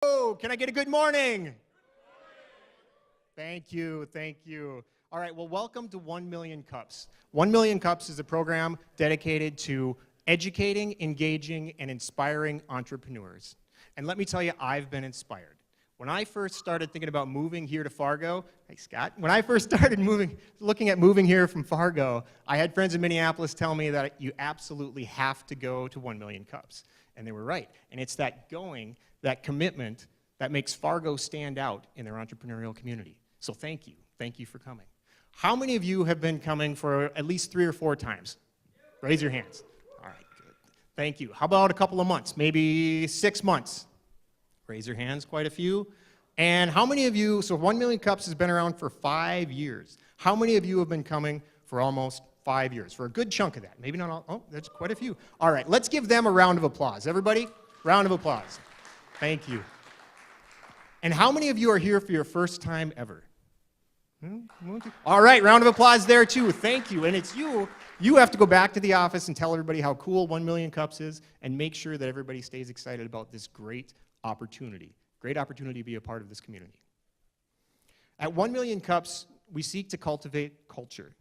Oh, can I get a good morning? Thank you, thank you. All right, well, welcome to 1 Million Cups. 1 Million Cups is a program dedicated to educating, engaging, and inspiring entrepreneurs. And let me tell you, I've been inspired. When I first started thinking about moving here to Fargo, hey Scott, when I first started looking at moving here from Fargo, I had friends in Minneapolis tell me that you absolutely have to go to 1 Million Cups. And they were right. And it's that going, that commitment, that makes Fargo stand out in their entrepreneurial community. So thank you. Thank you for coming. How many of you have been coming for at least 3 or 4 times? Raise your hands. All right, good. Thank you. How about a couple of months, maybe 6 months? Raise your hands, quite a few. And how many of you, so 1 Million Cups has been around for 5 years. How many of you have been coming for almost 5 years? For a good chunk of that. Maybe not all, oh, that's quite a few. All right, let's give them a round of applause. Everybody, round of applause. Thank you. And how many of you are here for your first time ever? All right, round of applause there too. Thank you. And it's you. You have to go back to the office and tell everybody how cool 1 Million Cups is and make sure that everybody stays excited about this great opportunity. Great opportunity to be a part of this community. At 1 Million Cups, we seek to cultivate culture.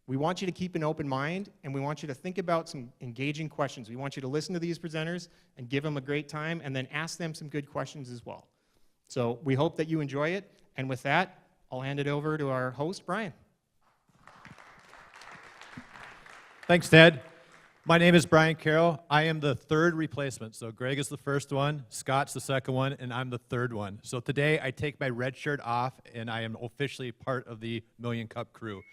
We want you to keep an open mind, and we want you to think about some engaging questions. We want you to listen to these presenters and give them a great time, and then ask them some good questions as well. So we hope that you enjoy it, and with that, I'll hand it over to our host, Brian. Thanks, Ted. My name is Brian Carroll. I am the third replacement. So Greg is the first one, Scott's the second one, and I'm the third one. So today I take my red shirt off, and I am officially part of the Million Cup crew.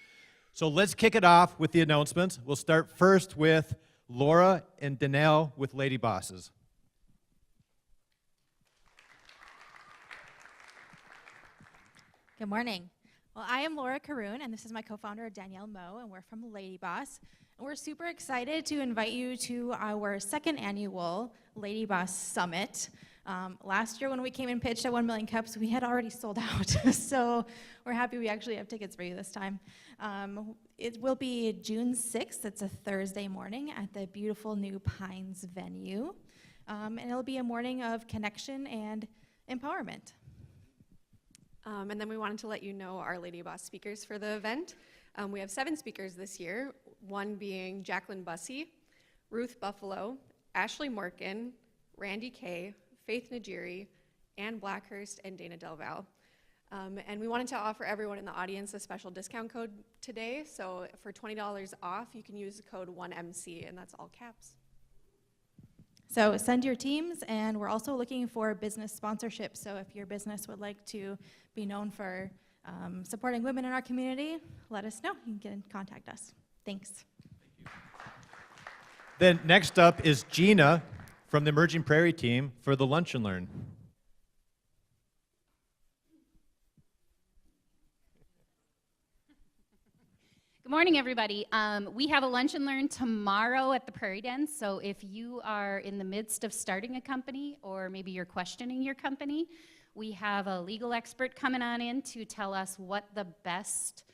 So let's kick it off with the announcements. We'll start first with Laura and Danelle with Lady Bosses. Good morning. Well, I am Laura Caroon, and this is my co-founder, Danielle Moe, and we're from Lady Boss. And we're super excited to invite you to our second annual Lady Boss Summit. Last year when we came and pitched at 1 Million Cups, we had already sold out. So we're happy we actually have tickets for you this time. It will be June 6th. It's a Thursday morning at the beautiful new Pines venue. And it'll be a morning of connection and empowerment. And then we wanted to let you know our Lady Boss speakers for the event. We have 7 speakers this year, one being Jacqueline Bussey, Ruth Buffalo, Ashley Morkin, Randy Kay, Faith Najiri, Ann Blackhurst, and Dana Delval. And we wanted to offer everyone in the audience a special discount code today. So for $20 off, you can use the code 1MC, and that's all caps. So send your teams, and we're also looking for business sponsorships. So if your business would like to be known for supporting women in our community, let us know. You can contact us. Thanks. Thank you. Then next up is Gina from the Emerging Prairie team for the Lunch and Learn. Good morning, everybody. We have a Lunch and Learn tomorrow at the Prairie Den, so if you are in the midst of starting a company or maybe you're questioning your company, we have a legal expert coming on in to tell us what the best,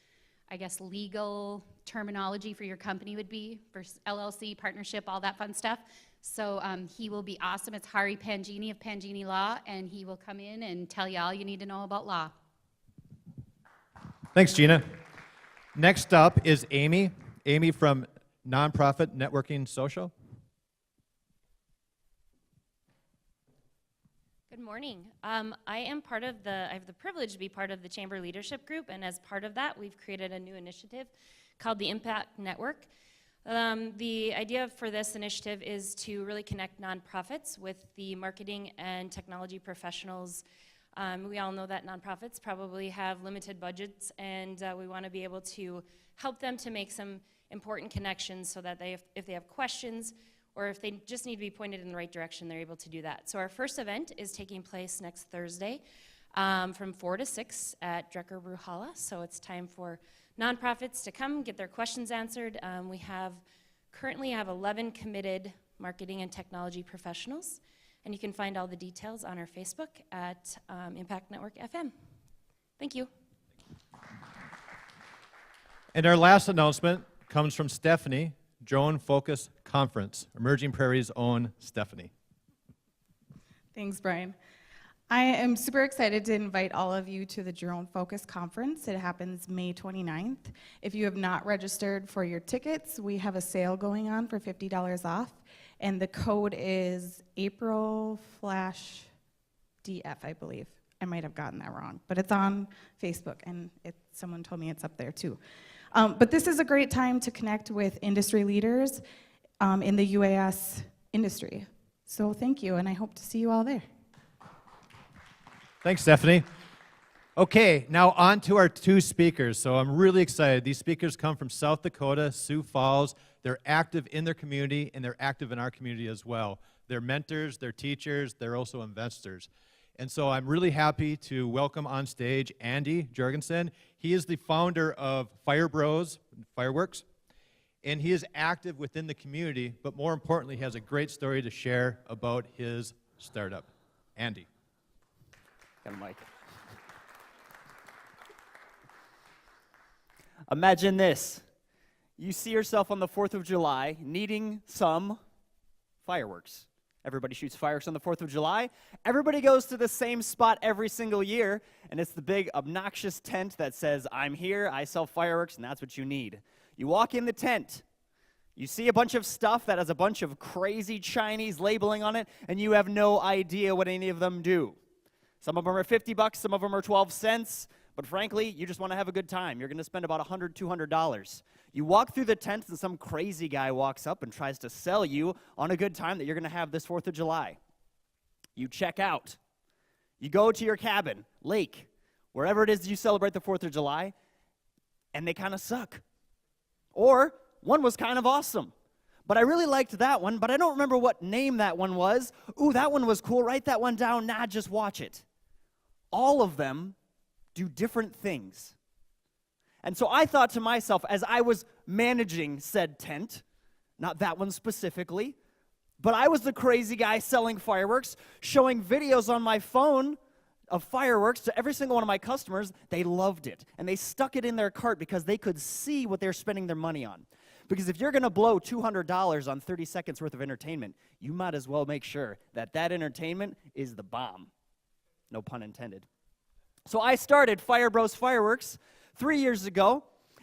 I guess, legal terminology for your company would be for LLC, partnership, all that fun stuff. So he will be awesome. It's Hari Pangini of Pangini Law, and he will come in and tell you all you need to know about law. Thanks, Gina. Next up is Amy. Amy from Nonprofit Networking Social. Good morning. I have the privilege to be part of the Chamber Leadership Group, and as part of that, we've created a new initiative called the Impact Network. The idea for this initiative is to really connect nonprofits with the marketing and technology professionals. We all know that nonprofits probably have limited budgets, and we want to be able to help them to make some important connections so that if they have questions or if they just need to be pointed in the right direction, they're able to do that. So our first event is taking place next Thursday from 4 to 6 at Drecker Bruhalla. So it's time for nonprofits to come get their questions answered. We currently have 11 committed marketing and technology professionals. And you can find all the details on our Facebook at Impact Network FM. Thank you. And our last announcement comes from Stephanie, Drone Focus Conference, Emerging Prairie's own Stephanie. Thanks, Brian. I am super excited to invite all of you to the Drone Focus Conference. It happens May 29th. If you have not registered for your tickets, we have a sale going on for $50 off, and the code is AprilFlashDF, I believe. I might have gotten that wrong, but it's on Facebook, and someone told me it's up there too. But this is a great time to connect with industry leaders in the UAS industry. So thank you, and I hope to see you all there. Thanks, Stephanie. Okay, now on to our two speakers. So I'm really excited. These speakers come from South Dakota, Sioux Falls. They're active in their community, and they're active in our community as well. They're mentors, they're teachers, they're also investors. And so I'm really happy to welcome on stage Andy Jorgensen. He is the founder of Fire Bros Fireworks, and he is active within the community, but more importantly, he has a great story to share about his startup. Andy. Got a mic. Imagine this. You see yourself on the 4th of July needing some fireworks. Everybody shoots fireworks on the 4th of July. Everybody goes to the same spot every single year, and it's the big obnoxious tent that says, "I'm here, I sell fireworks," and that's what you need. You walk in the tent. You see a bunch of stuff that has a bunch of crazy Chinese labeling on it, and you have no idea what any of them do. Some of them are $50, some of them are 12 cents, but frankly, you just want to have a good time. You're going to spend about $100, $200. You walk through the tent, and some crazy guy walks up and tries to sell you on a good time that you're going to have this 4th of July. You check out. You go to your cabin, lake, wherever it is you celebrate the 4th of July, and they kind of suck. Or one was kind of awesome. But I really liked that one, but I don't remember what name that one was. Ooh, that one was cool. Write that one down. Nah, just watch it. All of them do different things. And so I thought to myself, as I was managing said tent, not that one specifically, but I was the crazy guy selling fireworks, showing videos on my phone of fireworks to every single one of my customers. They loved it, and they stuck it in their cart because they could see what they're spending their money on. Because if you're going to blow $200 on 30 seconds worth of entertainment, you might as well make sure that that entertainment is the bomb. No pun intended. So I started Fire Bros Fireworks 3 years ago,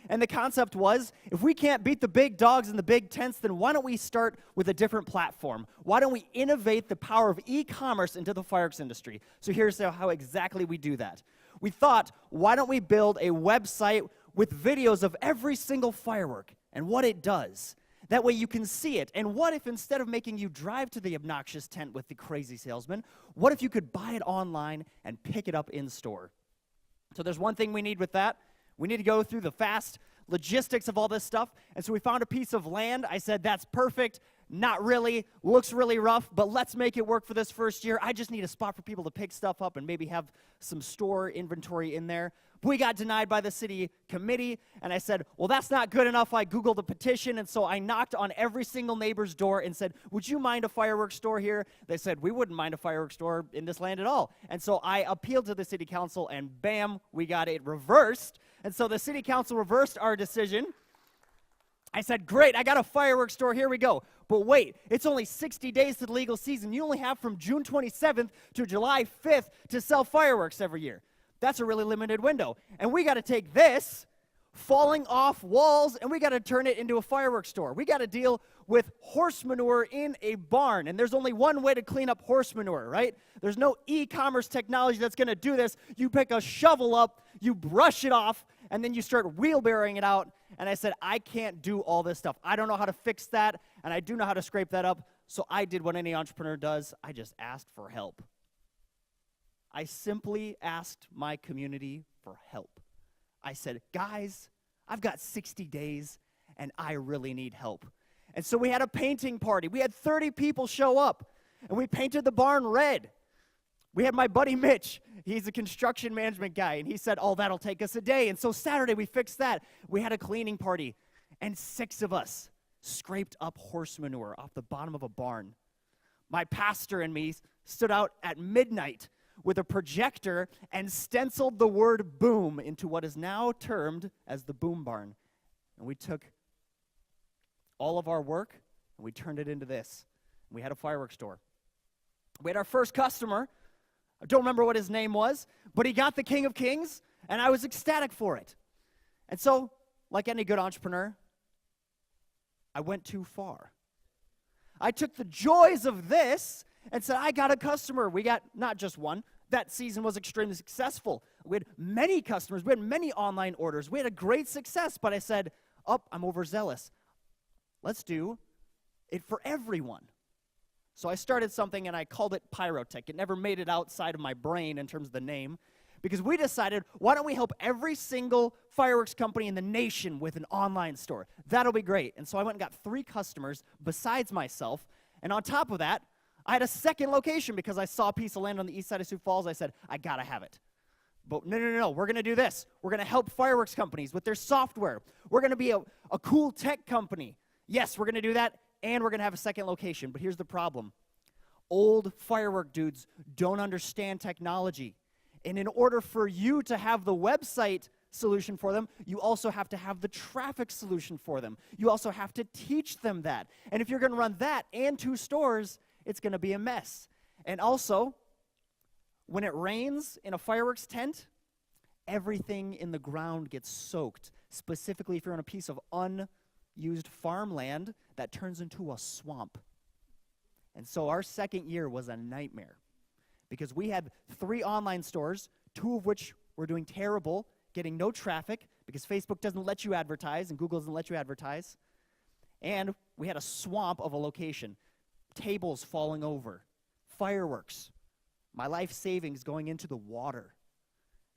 and the concept was, if we can't beat the big dogs in the big tents, then why don't we start with a different platform? Why don't we innovate the power of e-commerce into the fireworks industry? So here's how exactly we do that. We thought, why don't we build a website with videos of every single firework and what it does? That way you can see it. And what if instead of making you drive to the obnoxious tent with the crazy salesman, what if you could buy it online and pick it up in store? So there's one thing we need with that. We need to go through the fast logistics of all this stuff. And so we found a piece of land. I said, that's perfect. Not really. Looks really rough, but let's make it work for this first year. I just need a spot for people to pick stuff up and maybe have some store inventory in there. We got denied by the city committee, and I said, well, that's not good enough. I Googled the petition, and so I knocked on every single neighbor's door and said, would you mind a fireworks store here? They said, we wouldn't mind a fireworks store in this land at all. And so I appealed to the city council, and bam, we got it reversed. And so the city council reversed our decision. I said, great, I got a fireworks store, here we go. But wait, it's only 60 days to the legal season. You only have from June 27th to July 5th to sell fireworks every year. That's a really limited window. And we got to take this, falling off walls, and we got to turn it into a fireworks store. We got to deal with horse manure in a barn. And there's only one way to clean up horse manure, right? There's no e-commerce technology that's going to do this. You pick a shovel up, you brush it off, and then you start wheelbarrowing it out. And I said, I can't do all this stuff. I don't know how to fix that, and I do know how to scrape that up. So I did what any entrepreneur does. I just asked for help. I simply asked my community for help. I said, guys, I've got 60 days, and I really need help. And so we had a painting party. We had 30 people show up, and we painted the barn red. We had my buddy Mitch. He's a construction management guy, and he said, oh, that'll take us a day. And so Saturday, we fixed that. We had a cleaning party, and 6 of us scraped up horse manure off the bottom of a barn. My pastor and me stood out at midnight with a projector and stenciled the word boom into what is now termed as the boom barn. And we took all of our work and we turned it into this. We had a fireworks store. We had our first customer I don't remember what his name was, but he got the King of Kings, and I was ecstatic for it. And so, like any good entrepreneur, I went too far. I took the joys of this and said, I got a customer. We got not just one. That season was extremely successful. We had many customers. We had many online orders. We had a great success, but I said, I'm overzealous. Let's do it for everyone. So I started something, and I called it Pyrotech. It never made it outside of my brain in terms of the name, because we decided, why don't we help every single fireworks company in the nation with an online store? That'll be great. And so I went and got 3 customers besides myself, and on top of that, I had a second location because I saw a piece of land on the east side of Sioux Falls. I said, I gotta have it. But no, we're gonna do this. We're gonna help fireworks companies with their software. We're gonna be a cool tech company. Yes, we're gonna do that, and we're gonna have a second location. But here's the problem. Old firework dudes don't understand technology. And in order for you to have the website solution for them, you also have to have the traffic solution for them. You also have to teach them that. And if you're gonna run that and 2 stores, it's gonna be a mess. And also, when it rains in a fireworks tent, everything in the ground gets soaked. Specifically, if you're on a piece of unused farmland, that turns into a swamp. And so our second year was a nightmare because we had 3 online stores, 2 of which were doing terrible, getting no traffic because Facebook doesn't let you advertise and Google doesn't let you advertise. And we had a swamp of a location, tables falling over, fireworks, my life savings going into the water.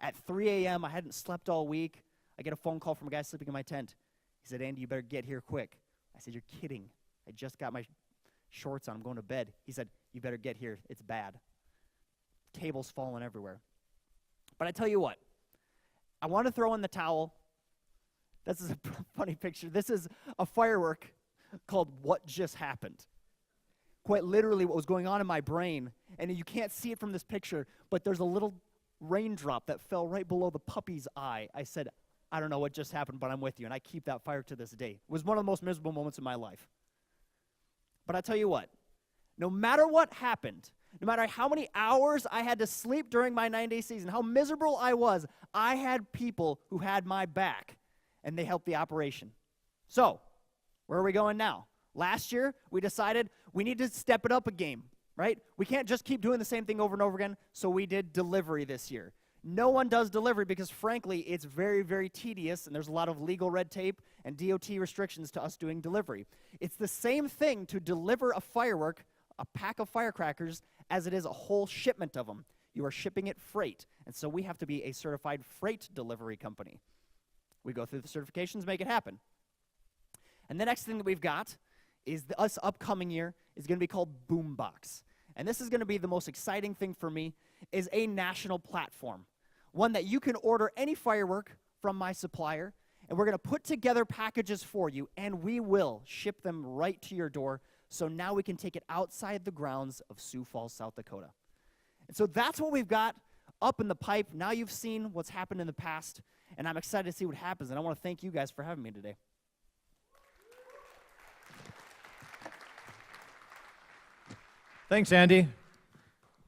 At 3 a.m., I hadn't slept all week. I get a phone call from a guy sleeping in my tent. He said, Andy, you better get here quick. I said, you're kidding. I just got my shorts on. I'm going to bed. He said, you better get here. It's bad. Tables falling everywhere. But I tell you what, I want to throw in the towel. This is a funny picture. This is a firework called What Just Happened. Quite literally what was going on in my brain, and you can't see it from this picture, but there's a little raindrop that fell right below the puppy's eye. I said, I don't know what just happened, but I'm with you, and I keep that fire to this day. It was one of the most miserable moments in my life. But I tell you what, no matter what happened, no matter how many hours I had to sleep during my 9-day season, how miserable I was, I had people who had my back, and they helped the operation. So, where are we going now? Last year, we decided we need to step it up a game, right? We can't just keep doing the same thing over and over again, so we did delivery this year. No one does delivery because, frankly, it's very, very tedious, and there's a lot of legal red tape and DOT restrictions to us doing delivery. It's the same thing to deliver a firework, a pack of firecrackers, as it is a whole shipment of them. You are shipping it freight, and so we have to be a certified freight delivery company. We go through the certifications, make it happen. And the next thing that we've got is us upcoming year is going to be called Boombox. And this is going to be the most exciting thing for me, is a national platform. One that you can order any firework from my supplier, and we're going to put together packages for you, and we will ship them right to your door, so now we can take it outside the grounds of Sioux Falls, South Dakota. And so that's what we've got up in the pipe. Now you've seen what's happened in the past, and I'm excited to see what happens, and I want to thank you guys for having me today. Thanks, Andy.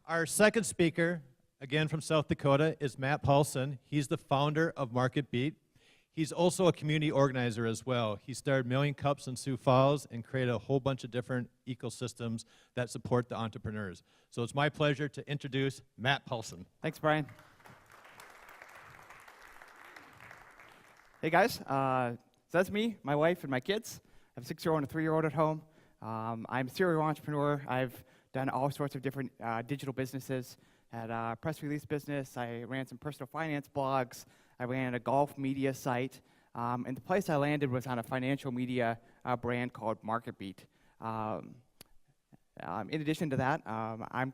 Our second speaker, again from South Dakota, is Matt Paulson. He's the founder of MarketBeat. He's also a community organizer as well. He started Million Cups in Sioux Falls and created a whole bunch of different ecosystems that support the entrepreneurs. So it's my pleasure to introduce Matt Paulson. Thanks, Brian. Hey, guys. So that's me, my wife, and my kids. I have a 6-year-old and a 3-year-old at home. I'm a serial entrepreneur. I've done all sorts of different digital businesses. Had a press release business. I ran some personal finance blogs. I ran a golf media site. And the place I landed was on a financial media brand called MarketBeat. In addition to that, I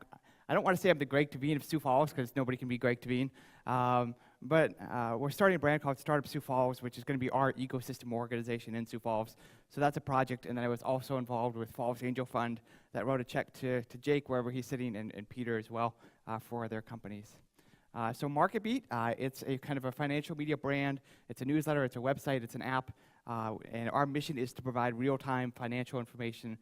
don't want to say I'm the Greg Tavine of Sioux Falls, because nobody can be Greg Tavine. But we're starting a brand called Startup Sioux Falls, which is going to be our ecosystem organization in Sioux Falls. So that's a project. And then I was also involved with Falls Angel Fund that wrote a check to Jake, wherever he's sitting, and Peter as well, for their companies. So MarketBeat, it's a kind of a financial media brand. It's a newsletter, it's a website, it's an app. And our mission is to provide real-time financial information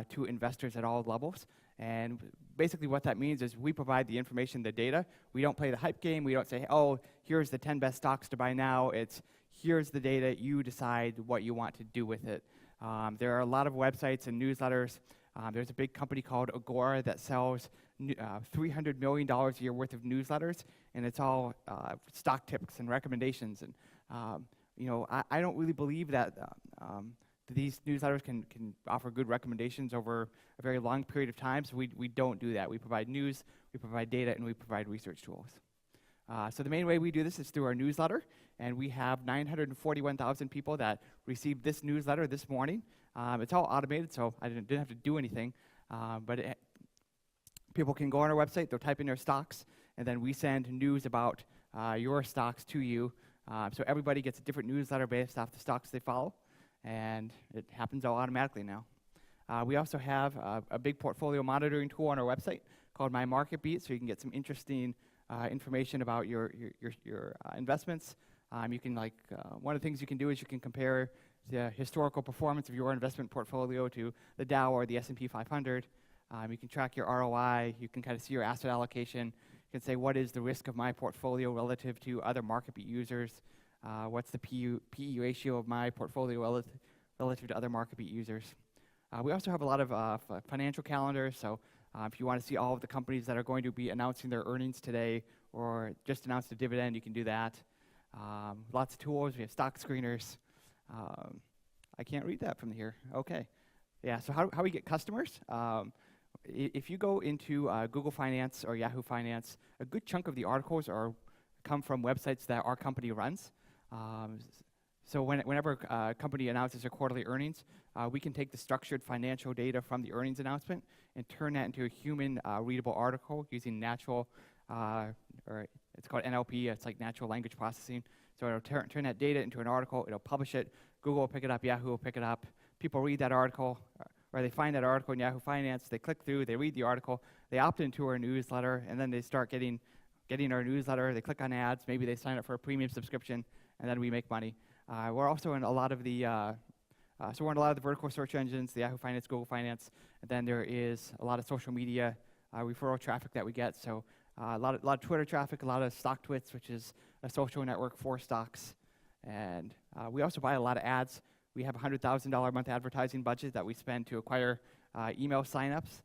to investors at all levels. And basically what that means is we provide the information, the data. We don't play the hype game. We don't say, oh, here's the 10 best stocks to buy now. It's here's the data. You decide what you want to do with it. There are a lot of websites and newsletters. There's a big company called Agora that sells $300 million a year worth of newsletters, and it's all stock tips and recommendations. And I don't really believe that these newsletters can offer good recommendations over a very long period of time, so we don't do that. We provide news, we provide data, and we provide research tools. So the main way we do this is through our newsletter, and we have 941,000 people that received this newsletter this morning. It's all automated, so I didn't have to do anything, but people can go on our website, they'll type in their stocks, and then we send news about your stocks to you. So everybody gets a different newsletter based off the stocks they follow, and it happens all automatically now. We also have a big portfolio monitoring tool on our website called My Market Beat, so you can get some interesting information about your investments. You can one of the things you can do is you can compare the historical performance of your investment portfolio to the Dow or the S&P 500. You can track your ROI. You can kind of see your asset allocation. You can say, what is the risk of my portfolio relative to other market beat users? What's the PE ratio of my portfolio relative to other market beat users? We also have a lot of financial calendars, so if you want to see all of the companies that are going to be announcing their earnings today or just announced a dividend, you can do that. Lots of tools. We have stock screeners. I can't read that from here. Okay. Yeah, so how we get customers? If you go into Google Finance or Yahoo Finance, a good chunk of the articles come from websites that our company runs. So whenever a company announces their quarterly earnings, we can take the structured financial data from the earnings announcement and turn that into a human readable article using natural, or it's called NLP, it's like natural language processing. So it'll turn that data into an article, it'll publish it, Google will pick it up, Yahoo will pick it up, people read that article, or they find that article in Yahoo Finance, they click through, they read the article, they opt into our newsletter, and then they start getting our newsletter, they click on ads, maybe they sign up for a premium subscription, and then we make money. We're also in a lot of the so we're in a lot of the vertical search engines, the Yahoo Finance, Google Finance, and then there is a lot of social media referral traffic that we get. So a lot of Twitter traffic, a lot of StockTwits, which is a social network for stocks, and we also buy a lot of ads. We have a $100,000 a month advertising budget that we spend to acquire email signups.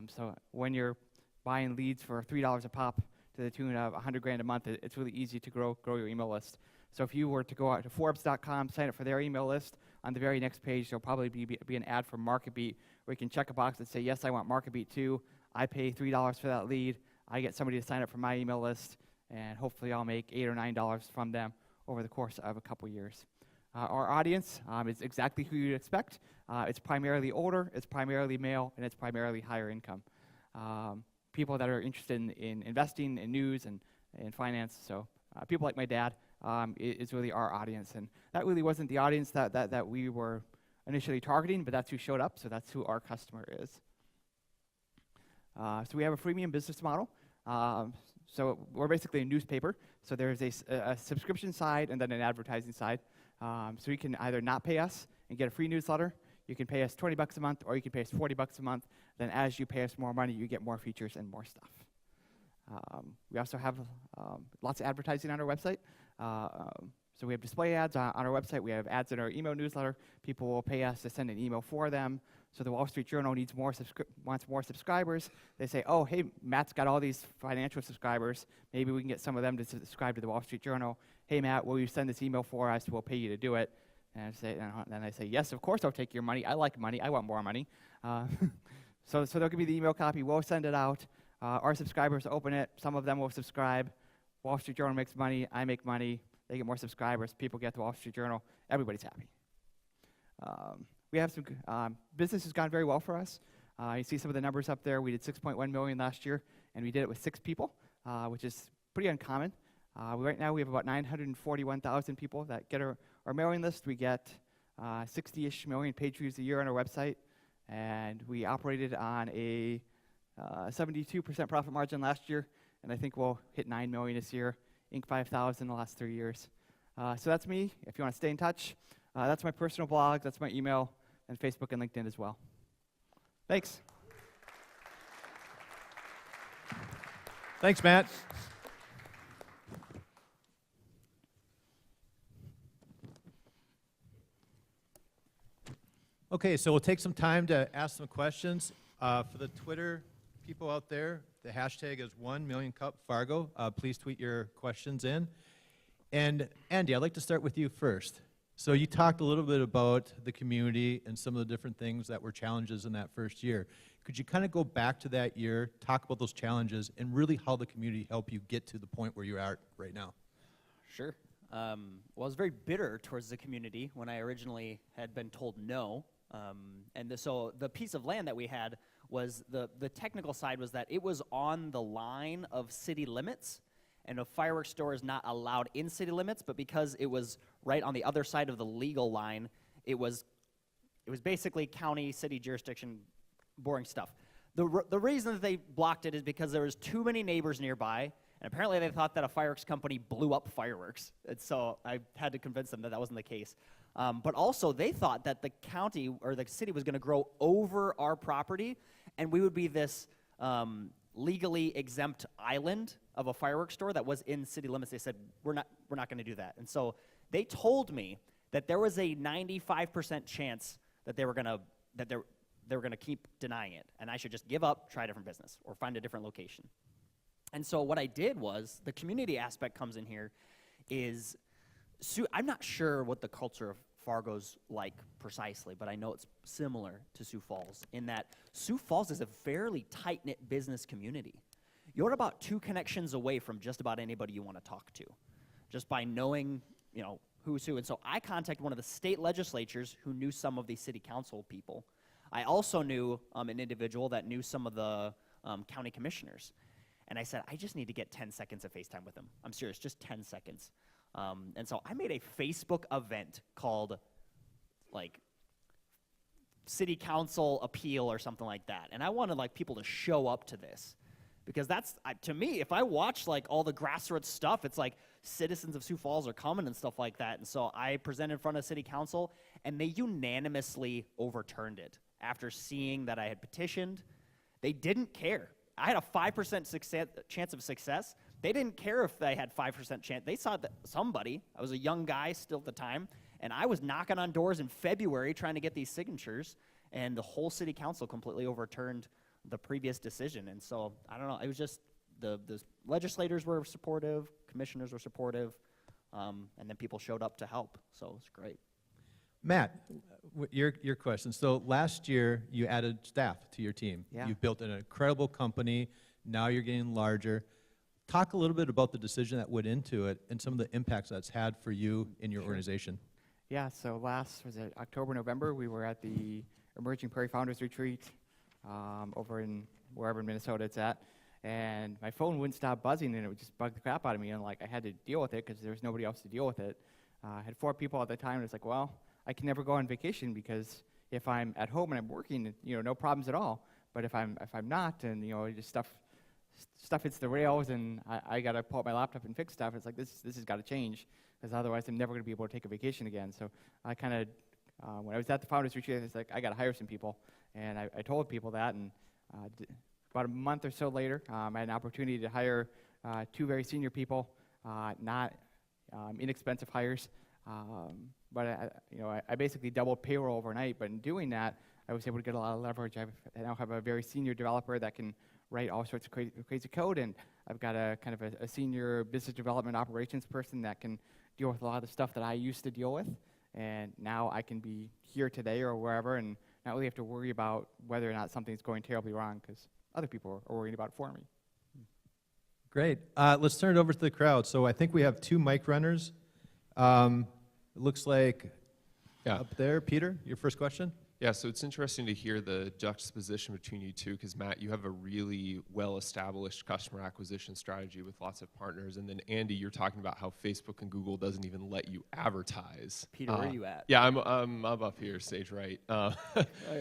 So when you're buying leads for $3 a pop to the tune of $100,000 a month, it's really easy to grow your email list. So if you were to go out to Forbes.com, sign up for their email list, on the very next page there'll probably be an ad for MarketBeat where you can check a box and say, yes, I want MarketBeat too. I pay $3 for that lead. I get somebody to sign up for my email list, and hopefully I'll make $8 or $9 from them over the course of a couple years. Our audience is exactly who you'd expect. It's primarily older, it's primarily male, and it's primarily higher income. People that are interested in investing in news and in finance, so people like my dad is really our audience. And that really wasn't the audience that we were initially targeting, but that's who showed up, so that's who our customer is. So we have a freemium business model. So we're basically a newspaper. So there's a subscription side and then an advertising side. So you can either not pay us and get a free newsletter. You can pay us $20 a month, or you can pay us $40 a month. Then as you pay us more money, you get more features and more stuff. We also have lots of advertising on our website. So we have display ads on our website. We have ads in our email newsletter. People will pay us to send an email for them. So the Wall Street Journal wants more subscribers. They say, oh, hey, Matt's got all these financial subscribers. Maybe we can get some of them to subscribe to the Wall Street Journal. Hey, Matt, will you send this email for us? We'll pay you to do it. And then I say, yes, of course I'll take your money. I like money. I want more money. So they'll give me the email copy. We'll send it out. Our subscribers open it. Some of them will subscribe. Wall Street Journal makes money. I make money. They get more subscribers. People get the Wall Street Journal. Everybody's happy. We have some business has gone very well for us. You see some of the numbers up there. We did $6.1 million last year, and we did it with 6 people, which is pretty uncommon. Right now we have about 941,000 people that get our mailing list. We get 60-ish million page views a year on our website, and we operated on a 72% profit margin last year, and I think we'll hit 9 million this year. Inc. 5,000 the last 3 years. So that's me. If you want to stay in touch, that's my personal blog, that's my email, and Facebook and LinkedIn as well. Thanks. Thanks, Matt. Okay, so we'll take some time to ask some questions. For the Twitter people out there, the hashtag is 1MillionCupFargo. Please tweet your questions in. And Andy, I'd like to start with you first. So you talked a little bit about the community and some of the different things that were challenges in that first year. Could you kind of go back to that year, talk about those challenges, and really how the community helped you get to the point where you're at right now? Sure. Well, I was very bitter towards the community when I originally had been told no. So the piece of land that we had was the technical side was that it was on the line of city limits, and a fireworks store is not allowed in city limits, but because it was right on the other side of the legal line, it was basically county, city jurisdiction, boring stuff. The reason that they blocked it is because there was too many neighbors nearby, and apparently they thought that a fireworks company blew up fireworks. And so I had to convince them that that wasn't the case. But also they thought that the county or the city was going to grow over our property, and we would be this legally exempt island of a fireworks store that was in city limits. They said, we're not going to do that. And so they told me that there was a 95% chance that they were going to keep denying it, and I should just give up, try a different business, or find a different location. And so what I did was, the community aspect comes in here, is I'm not sure what the culture of Fargo's like precisely, but I know it's similar to Sioux Falls in that Sioux Falls is a fairly tight-knit business community. You're about 2 connections away from just about anybody you want to talk to, just by knowing, who's who. And so I contacted one of the state legislatures who knew some of the city council people. I also knew an individual that knew some of the county commissioners. And I said, I just need to get 10 seconds of FaceTime with him. I'm serious, just 10 seconds. And so I made a Facebook event called, City Council Appeal or something like that. And I wanted, people to show up to this. Because that's, to me, if I watch, all the grassroots stuff, it's like citizens of Sioux Falls are coming and stuff like that. And so I presented in front of City Council, and they unanimously overturned it. After seeing that I had petitioned, they didn't care. I had a 5% chance of success. They didn't care if they had 5% chance. They saw that somebody, I was a young guy still at the time, and I was knocking on doors in February trying to get these signatures, and the whole city council completely overturned the previous decision. And so, I don't know, it was just the legislators were supportive, commissioners were supportive, and then people showed up to help. So it's great. Matt, your question. So last year, you added staff to your team. Yeah. You've built an incredible company. Now you're getting larger. Talk a little bit about the decision that went into it and some of the impacts that's had for you in your organization. Yeah, so was it October, November, we were at the Emerging Prairie Founders Retreat over in wherever in Minnesota it's at, and my phone wouldn't stop buzzing, and it would just bug the crap out of me, and I had to deal with it because there was nobody else to deal with it. I had 4 people at the time, and it's well, I can never go on vacation because if I'm at home and I'm working, no problems at all. But if I'm not, and just stuff hits the rails, and I gotta pull up my laptop and fix stuff. It's this has got to change, because otherwise I'm never gonna be able to take a vacation again. So I kind of, when I was at the Founders Retreat, it's I gotta hire some people, and I told people that, and about a month or so later, I had an opportunity to hire 2 very senior people, not inexpensive hires. But I basically doubled payroll overnight. But in doing that, I was able to get a lot of leverage. I now have a very senior developer that can write all sorts of crazy code, and I've got a kind of a senior business development operations person that can deal with a lot of the stuff that I used to deal with. And now I can be here today or wherever, and not really have to worry about whether or not something's going terribly wrong, because other people are worrying about it for me. Great. Let's turn it over to the crowd. So I think we have 2 mic runners. It looks like up there, Peter, your first question? Yeah, so it's interesting to hear the juxtaposition between you two, because Matt, you have a really well-established customer acquisition strategy with lots of partners, and then Andy, you're talking about how Facebook and Google doesn't even let you advertise. Peter, where are you at? Yeah, I'm up here, stage right. There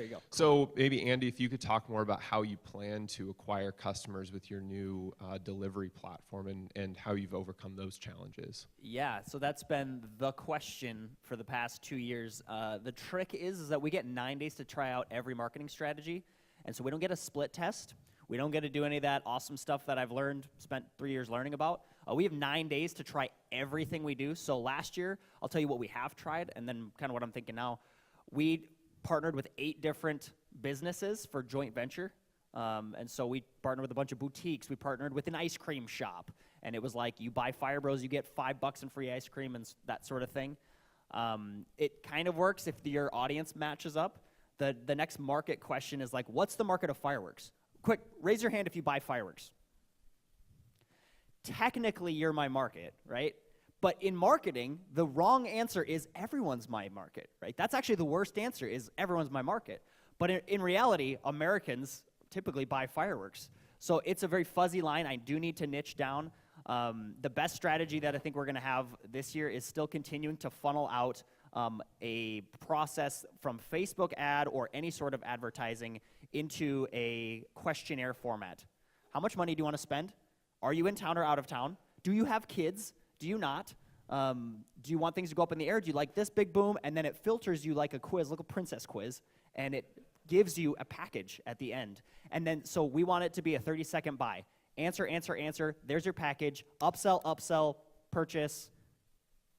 you go. So maybe Andy, if you could talk more about how you plan to acquire customers with your new delivery platform and how you've overcome those challenges. Yeah, so that's been the question for the past 2 years. The trick is that we get 9 days to try out every marketing strategy, and so we don't get a split test. We don't get to do any of that awesome stuff that I've learned, spent 3 years learning about. We have 9 days to try everything we do. So last year, I'll tell you what we have tried, and then kind of what I'm thinking now. We partnered with 8 different businesses for joint venture. And so we partnered with a bunch of boutiques. We partnered with an ice cream shop. And it was like, you buy Fire Bros, you get $5 in free ice cream and that sort of thing. It kind of works if your audience matches up. The next market question is like, what's the market of fireworks? Quick, raise your hand if you buy fireworks. Technically, you're my market, right? But in marketing, the wrong answer is everyone's my market, right? That's actually the worst answer, is everyone's my market. But in reality, Americans typically buy fireworks. So it's a very fuzzy line. I do need to niche down. The best strategy that I think we're going to have this year is still continuing to funnel out a process from Facebook ad or any sort of advertising into a questionnaire format. How much money do you want to spend? Are you in town or out of town? Do you have kids? Do you not? Do you want things to go up in the air? Do you like this big boom? And then it filters you like a quiz, like a princess quiz, and it gives you a package at the end. And then, so we want it to be a 30-second buy. Answer, answer, answer. There's your package. Upsell, upsell, purchase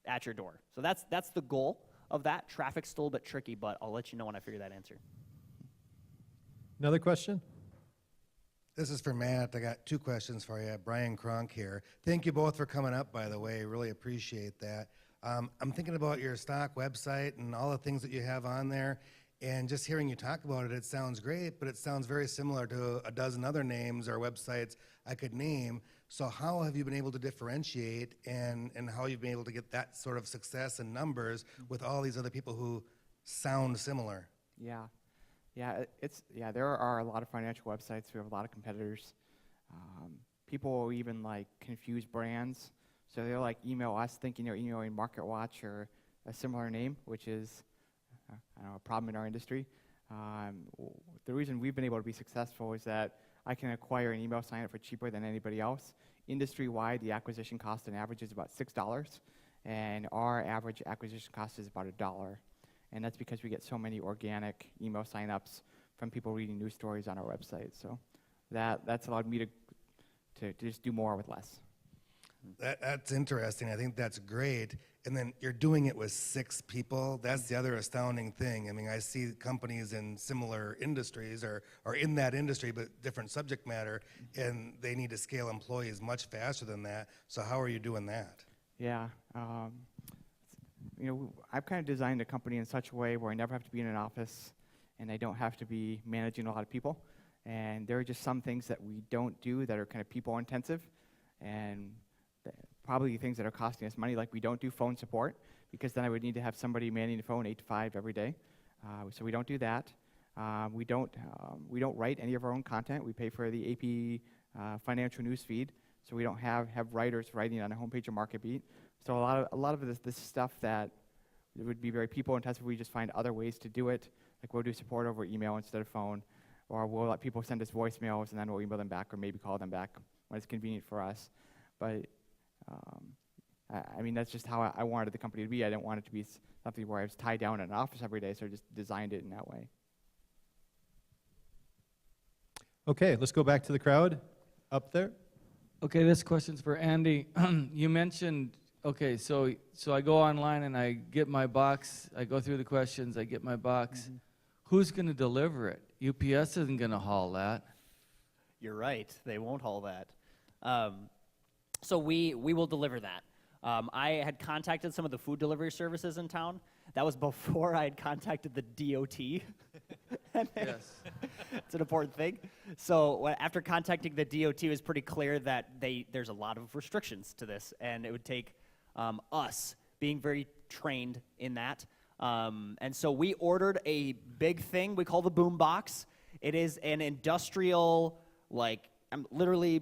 at your door. So that's the goal of that. Traffic's still a bit tricky, but I'll let you know when I figure that answer. Another question? This is for Matt. I got 2 questions for you. Brian Cronk here. Thank you both for coming up, by the way. Really appreciate that. I'm thinking about your stock website and all the things that you have on there. And just hearing you talk about it, it sounds great, but it sounds very similar to a dozen other names or websites I could name. So how have you been able to differentiate and how you've been able to get that sort of success and numbers with all these other people who sound similar? Yeah, there are a lot of financial websites. We have a lot of competitors. People will even like confuse brands. So they'll like email us thinking they're emailing MarketWatch or a similar name, which is a problem in our industry. The reason we've been able to be successful is that I can acquire an email sign up for cheaper than anybody else. Industry-wide, the acquisition cost on average is about $6, and our average acquisition cost is about $1. And that's because we get so many organic email sign-ups from people reading news stories on our website. So that's allowed me to just do more with less. That's interesting. I think that's great. And then you're doing it with 6 people. That's the other astounding thing. I mean, I see companies in similar industries or in that industry, but different subject matter, and they need to scale employees much faster than that. So how are you doing that? Yeah. I've kind of designed the company in such a way where I never have to be in an office and I don't have to be managing a lot of people. And there are just some things that we don't do that are kind of people intensive and probably things that are costing us money, like we don't do phone support because then I would need to have somebody manning the phone 8 to 5 every day. So we don't do that. We don't write any of our own content. We pay for the AP financial news feed, so we don't have writers writing on a homepage or MarketBeat. So a lot of this stuff that would be very people intensive, we just find other ways to do it. Like we'll do support over email instead of phone, or we'll let people send us voicemails and then we'll email them back or maybe call them back when it's convenient for us. But I mean, that's just how I wanted the company to be. I didn't want it to be something where I was tied down in an office every day, so I just designed it in that way. Okay, let's go back to the crowd up there. Okay, this question's for Andy. You mentioned, okay, so I go online and I get my box, I go through the questions, I get my box. Mm-hmm. Who's going to deliver it? UPS isn't going to haul that. You're right, they won't haul that. So we will deliver that. I had contacted some of the food delivery services in town. That was before I had contacted the DOT. Yes. It's an important thing. So after contacting the DOT, it was pretty clear that there's a lot of restrictions to this, and it would take us being very trained in that. And so we ordered a big thing we call the boom box. It is an industrial, literally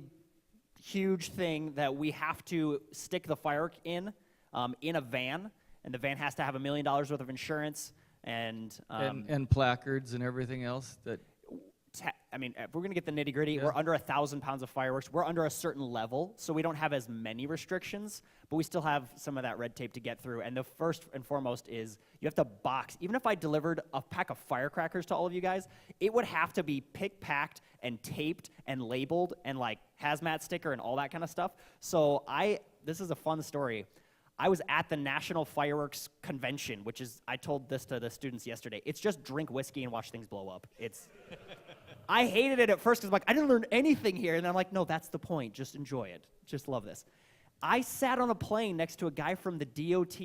huge thing that we have to stick the firework in a van, and the van has to have $1 million worth of insurance and placards and everything else that. I mean, if we're gonna get the nitty gritty, we're under 1,000 pounds of fireworks. We're under a certain level, so we don't have as many restrictions, but we still have some of that red tape to get through. And the first and foremost is you have to box. Even if I delivered a pack of firecrackers to all of you guys, it would have to be pick-packed and taped and labeled and like hazmat sticker and all that kind of stuff. So this is a fun story. I was at the National Fireworks Convention, which is, I told this to the students yesterday, it's just drink whiskey and watch things blow up. I hated it at first because I'm like, I didn't learn anything here. And I'm like, no, that's the point. Just enjoy it. Just love this. I sat on a plane next to a guy from the DOT,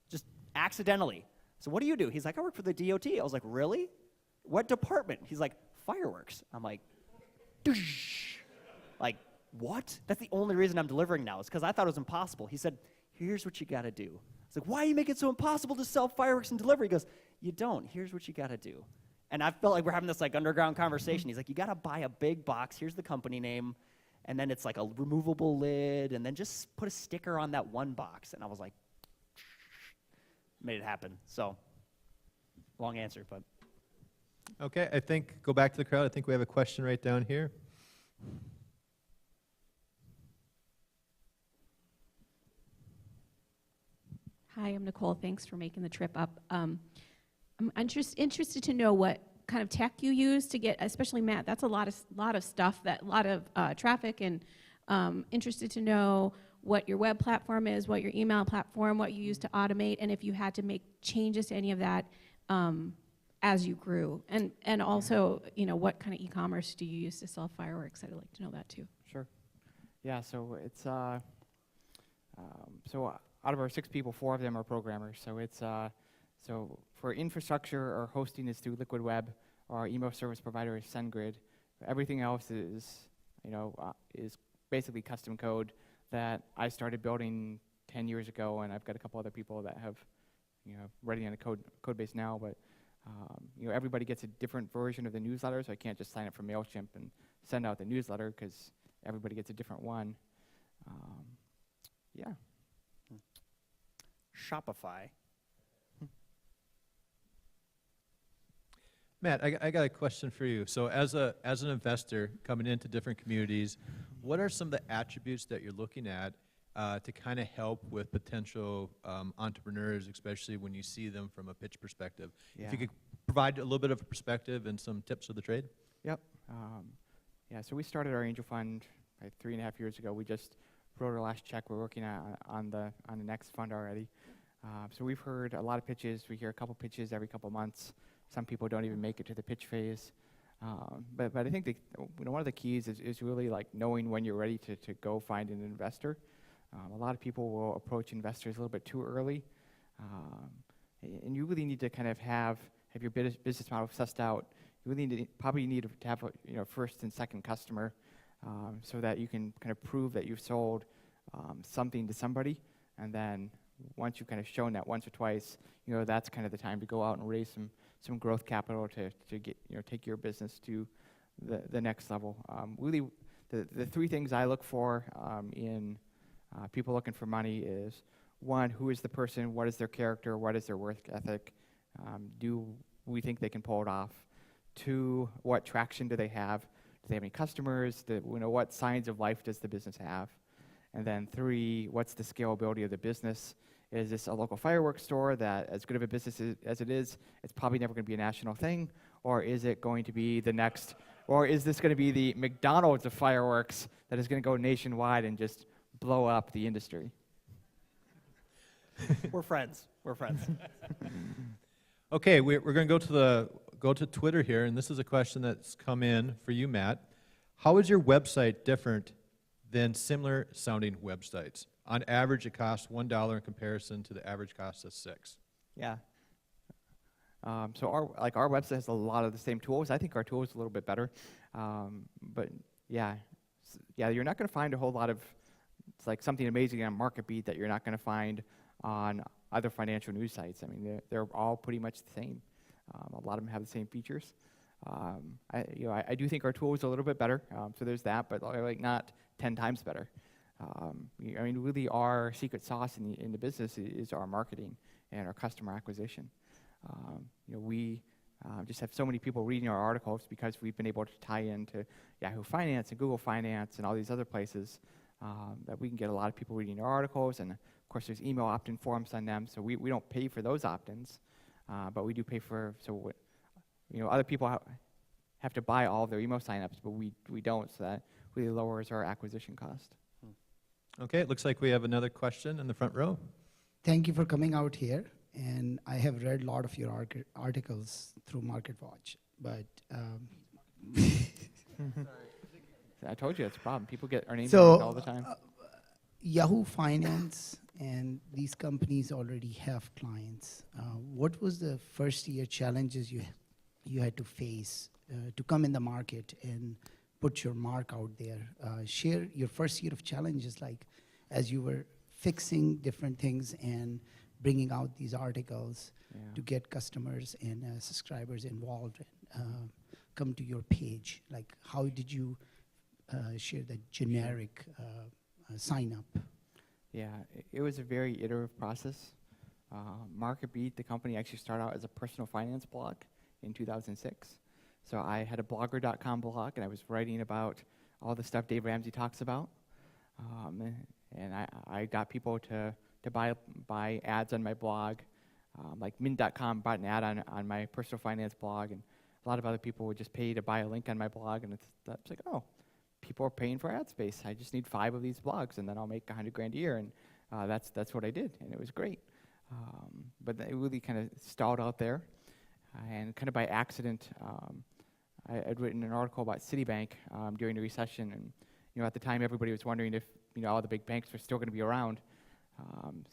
just accidentally. So what do you do? He's like, I work for the DOT. I was like, really? What department? He's like, fireworks. I'm like, doosh. Like, what? That's the only reason I'm delivering now is because I thought it was impossible. He said, here's what you got to do. I was like, why do you make it so impossible to sell fireworks and deliver? He goes, you don't. Here's what you got to do. And I felt like we're having this like underground conversation. He's like, you got to buy a big box. Here's the company name. And then it's like a removable lid. And then just put a sticker on that one box. And I was like, made it happen. So, long answer, but. Okay, I think, go back to the crowd. I think we have a question right down here. Hi, I'm Nicole. Thanks for making the trip up. I'm interested to know what kind of tech you use to get, especially Matt. That's a lot of stuff, a lot of traffic, and interested to know what your web platform is, what your email platform, what you use to automate, and if you had to make changes to any of that as you grew, and also, what kind of e-commerce do you use to sell fireworks? I'd like to know that too. Sure. Yeah. So it's out of our 6 people, 4 of them are programmers. So it's so for infrastructure or hosting is through Liquid Web. Our email service provider is SendGrid. Everything else is basically custom code that I started building 10 years ago, and I've got a couple other people that have writing on a code base now. But everybody gets a different version of the newsletter, so I can't just sign up for MailChimp and send out the newsletter because everybody gets a different one. Yeah. Shopify. Matt, I got a question for you. So as an investor coming into different communities, what are some of the attributes that you're looking at to kind of help with potential entrepreneurs, especially when you see them from a pitch perspective? Yeah. If you could provide a little bit of a perspective and some tips of the trade. Yep. Yeah, so we started our angel fund like 3.5 years ago. We just wrote our last check. We're working on the next fund already. So we've heard a lot of pitches. We hear a couple pitches every couple months. Some people don't even make it to the pitch phase. But I think one of the keys is really like knowing when you're ready to go find an investor. A lot of people will approach investors a little bit too early. And you really need to kind of have your business model sussed out. You really probably need to have a first and second customer so that you can kind of prove that you've sold something to somebody. And then once you've kind of shown that once or twice, that's kind of the time to go out and raise some growth capital to get take your business to the next level. Really, the 3 things I look for in people looking for money is, 1, who is the person? What is their character? What is their work ethic? Do we think they can pull it off? 2, what traction do they have? Do they have any customers? What signs of life does the business have? And then 3, what's the scalability of the business? Is this a local fireworks store that, as good of a business as it is, it's probably never going to be a national thing? Or is it going to be or is this going to be the McDonald's of fireworks that is going to go nationwide and just blow up the industry? We're friends. We're friends. Okay, we're going to go to Twitter here, and this is a question that's come in for you, Matt. How is your website different than similar sounding websites? On average, it costs $1 in comparison to the average cost of $6. Yeah. So our website has a lot of the same tools. I think our tool is a little bit better, but yeah, you're not going to find a whole lot of something amazing on MarketBeat that you're not going to find on other financial news sites. I mean, they're all pretty much the same. A lot of them have the same features. I do think our tool is a little bit better, so there's that, but not 10 times better. I mean, really, our secret sauce in the business is our marketing and our customer acquisition. We just have so many people reading our articles because we've been able to tie into Yahoo Finance and Google Finance and all these other places that we can get a lot of people reading our articles. And of course, there's email opt-in forms on them, so we don't pay for those opt-ins, but we do pay for, other people have to buy all of their email signups, but we don't, so that really lowers our acquisition cost. Okay, it looks like we have another question in the front row. Thank you for coming out here. And I have read a lot of your articles through MarketWatch, but I told you that's a problem. People get our names so all the time. Yahoo Finance and these companies already have clients. What was the first year challenges you had to face to come in the market and put your mark out there? Share your first year of challenges, like as you were fixing different things and bringing out these articles to get customers and subscribers involved and come to your page. Like, how did you share the generic sign up? Yeah, it was a very iterative process. MarketBeat, the company, actually started out as a personal finance blog in 2006. So I had a blogger.com blog, and I was writing about all the stuff Dave Ramsey talks about. And I got people to buy ads on my blog. Like Mint.com bought an ad on my personal finance blog, and a lot of other people would just pay to buy a link on my blog, and it's like, oh, people are paying for ad space. I just need 5 of these blogs, and then I'll make $100,000 a year, and that's what I did, and it was great. But it really kind of stalled out there, and kind of by accident, I'd written an article about Citibank during the recession, and at the time everybody was wondering if all the big banks were still going to be around.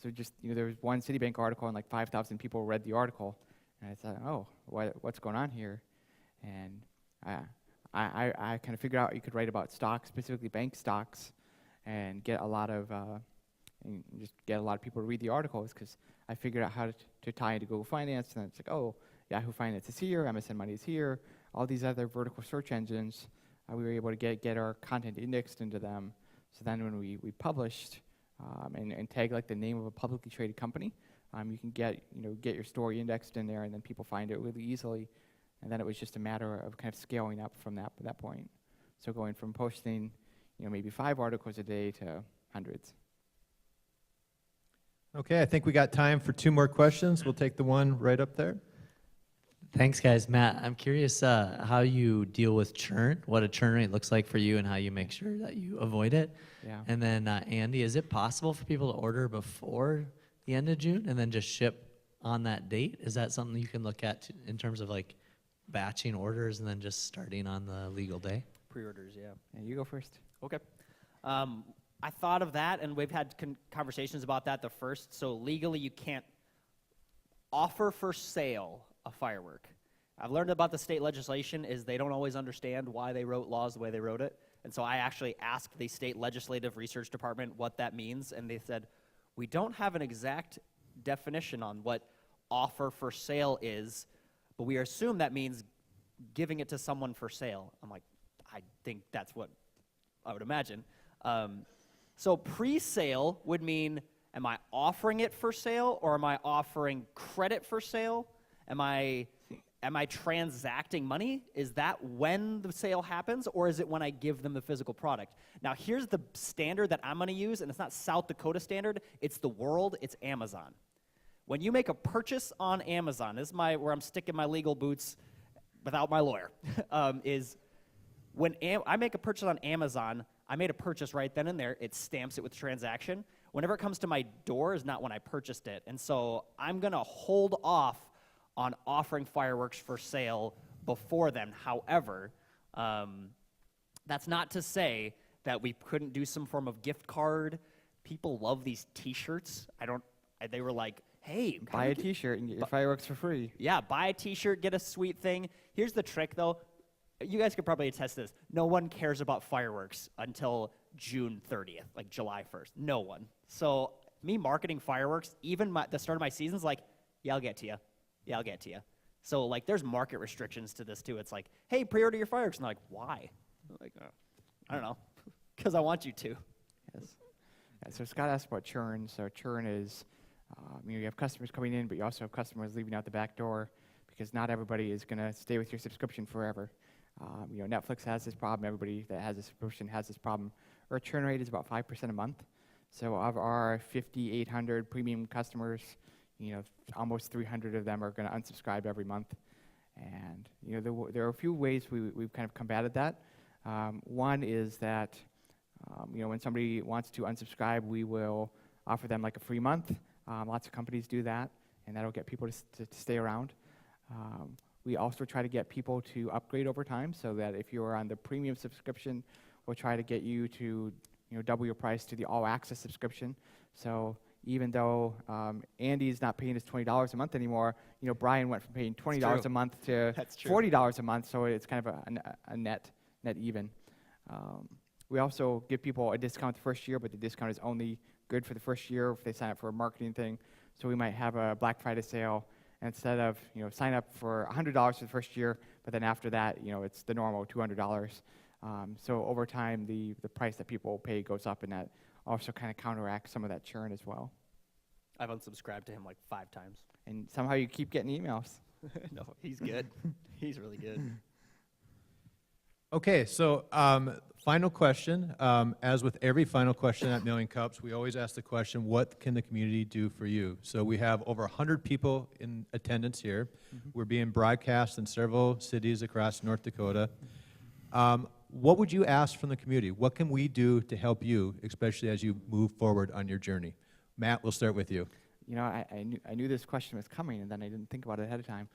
So just there was one Citibank article, and like 5,000 people read the article, and I thought, oh, what's going on here? And I kind of figured out you could write about stocks, specifically bank stocks, and get a lot of people to read the articles, because I figured out how to tie into Google Finance, and it's like, oh, Yahoo Finance is here, MSN Money is here, all these other vertical search engines. We were able to get our content indexed into them. So then when we published and tag like the name of a publicly traded company, you can get your story indexed in there, and then people find it really easily. And then it was just a matter of kind of scaling up from that point. So going from posting, maybe 5 articles a day to hundreds. Okay, I think we got time for 2 more questions. We'll take the one right up there. Thanks, guys. Matt, I'm curious how you deal with churn, what a churn rate looks like for you, and how you make sure that you avoid it. Yeah. And then, Andy, is it possible for people to order before the end of June and then just ship on that date? Is that something you can look at in terms of like batching orders and then just starting on the legal day? Pre-orders, yeah. Yeah, you go first. Okay. I thought of that, and we've had conversations about that the first. So legally, you can't offer for sale a firework. I've learned about the state legislation is they don't always understand why they wrote laws the way they wrote it. And so I actually asked the state legislative research department what that means, and they said, we don't have an exact definition on what offer for sale is, but we assume that means giving it to someone for sale. I'm like, I think that's what I would imagine. So pre-sale would mean, am I offering it for sale, or am I offering credit for sale? Am I transacting money? Is that when the sale happens, or is it when I give them the physical product? Now, here's the standard that I'm going to use, and it's not South Dakota standard. It's the world. It's Amazon. When you make a purchase on Amazon, this is where I'm sticking my legal boots without my lawyer, is when I make a purchase on Amazon, I made a purchase right then and there. It stamps it with transaction. Whenever it comes to my door is not when I purchased it. And so I'm going to hold off on offering fireworks for sale before then. However, that's not to say that we couldn't do some form of gift card. People love these T-shirts. They were like, hey, buy a T-shirt and get your fireworks for free. Yeah, buy a T-shirt, get a sweet thing. Here's the trick, though. You guys could probably attest to this. No one cares about fireworks until June 30th, like July 1st. No one. So me marketing fireworks, even the start of my season's like, yeah, I'll get to you. Yeah, I'll get to you. So, like, there's market restrictions to this, too. It's like, hey, pre-order your fireworks. And they're like, why? I'm like, I don't know. Because I want you to. Yes. Yeah, so Scott asked about churn. So churn is, you have customers coming in, but you also have customers leaving out the back door because not everybody is going to stay with your subscription forever. You know, Netflix has this problem. Everybody that has a subscription has this problem. Our churn rate is about 5% a month. So of our 5,800 premium customers, you know, almost 300 of them are going to unsubscribe every month. And you know, there are a few ways we've kind of combated that. One is that you know, when somebody wants to unsubscribe, we will offer them like a free month. Lots of companies do that, and that'll get people to stay around. We also try to get people to upgrade over time, so that if you're on the premium subscription, we'll try to get you to, you know, double your price to the all access subscription. So even though Andy's not paying us $20 a month anymore, you know, Brian went from paying $20 a month to $40 a month, so it's kind of a net even. We also give people a discount the first year, but the discount is only good for the first year if they sign up for a marketing thing. So we might have a Black Friday sale, and instead of, you know, sign up for $100 for the first year, but then after that, you know, it's the normal $200. So over time, the price that people pay goes up, and that also kind of counteracts some of that churn as well. I've unsubscribed to him like 5 times. And somehow you keep getting emails. No, he's good. He's really good. Okay, so final question. As with every final question at Million Cups, we always ask the question, what can the community do for you? So we have over 100 people in attendance here. We're being broadcast in several cities across North Dakota. What would you ask from the community? What can we do to help you, especially as you move forward on your journey? Matt, we'll start with you. You know, I knew this question was coming, and then I didn't think about it ahead of time.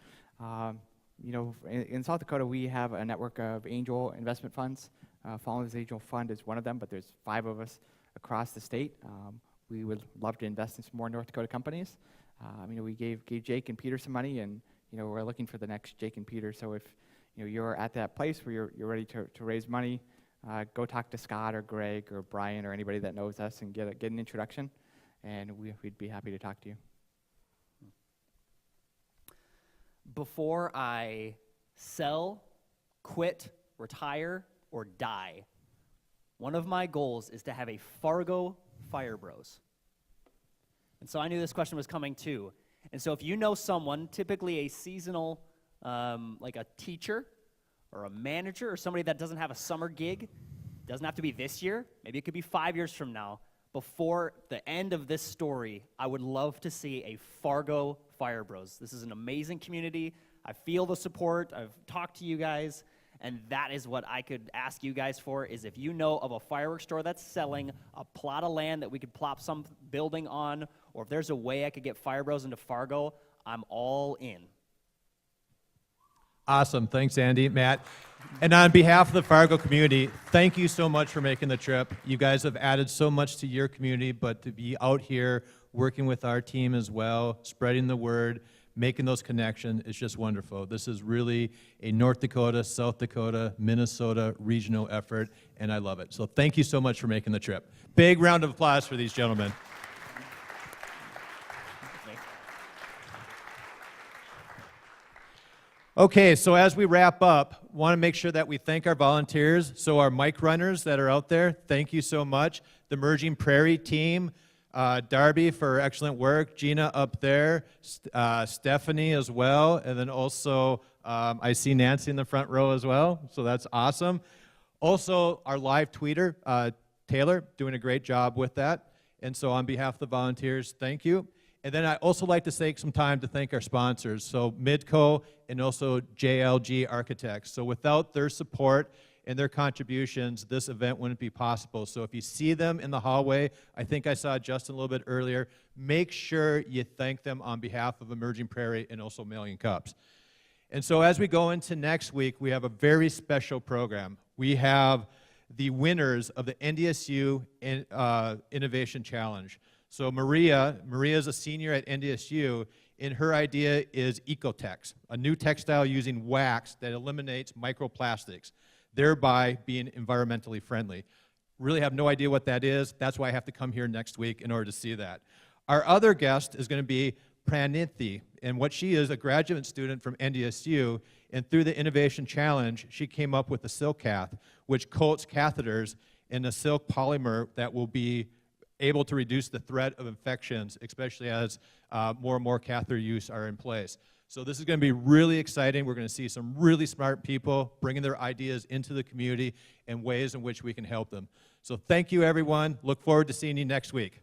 You know, in South Dakota, we have a network of angel investment funds. Fallon's Angel Fund is one of them, but there's 5 of us across the state. We would love to invest in some more North Dakota companies. You know, we gave Jake and Peter some money, and you know, we're looking for the next Jake and Peter. So if you know, you're at that place where you're ready to raise money, go talk to Scott or Greg or Brian or anybody that knows us and get an introduction, and we'd be happy to talk to you. Before I sell, quit, retire, or die, one of my goals is to have a Fargo Fire Bros. And so I knew this question was coming too. And so if you know someone, typically a seasonal, like a teacher or a manager or somebody that doesn't have a summer gig, doesn't have to be this year, maybe it could be 5 years from now, before the end of this story, I would love to see a Fargo Fire Bros. This is an amazing community. I feel the support. I've talked to you guys, and that is what I could ask you guys for, is if you know of a fireworks store that's selling a plot of land that we could plop some building on, or if there's a way I could get Fire Bros into Fargo, I'm all in. Awesome. Thanks, Andy, Matt. And on behalf of the Fargo community, thank you so much for making the trip. You guys have added so much to your community, but to be out here working with our team as well, spreading the word, making those connections, is just wonderful. This is really a North Dakota, South Dakota, Minnesota regional effort, and I love it. So thank you so much for making the trip. Big round of applause for these gentlemen. Okay, so as we wrap up, want to make sure that we thank our volunteers. So our mic runners that are out there, thank you so much. The Emerging Prairie team, Darby for excellent work, Gina up there, Stephanie as well, and then also I see Nancy in the front row as well, so that's awesome. Also, our live tweeter, Taylor, doing a great job with that. And so on behalf of the volunteers, thank you. And then I also like to take some time to thank our sponsors, so Midco and also JLG Architects. So without their support and their contributions, this event wouldn't be possible. So if you see them in the hallway, I think I saw Justin a little bit earlier, make sure you thank them on behalf of Emerging Prairie and also Million Cups. And so as we go into next week, we have a very special program. We have the winners of the NDSU Innovation Challenge. So Maria is a senior at NDSU, and her idea is Ecotex, a new textile using wax that eliminates microplastics, thereby being environmentally friendly. Really have no idea what that is. That's why I have to come here next week in order to see that. Our other guest is going to be Pranithy, and what she is, a graduate student from NDSU, and through the Innovation Challenge, she came up with the Silk Cath, which coats catheters in a silk polymer that will be able to reduce the threat of infections, especially as more and more catheter use are in place. So this is going to be really exciting. We're going to see some really smart people bringing their ideas into the community and ways in which we can help them. So thank you, everyone. Look forward to seeing you next week.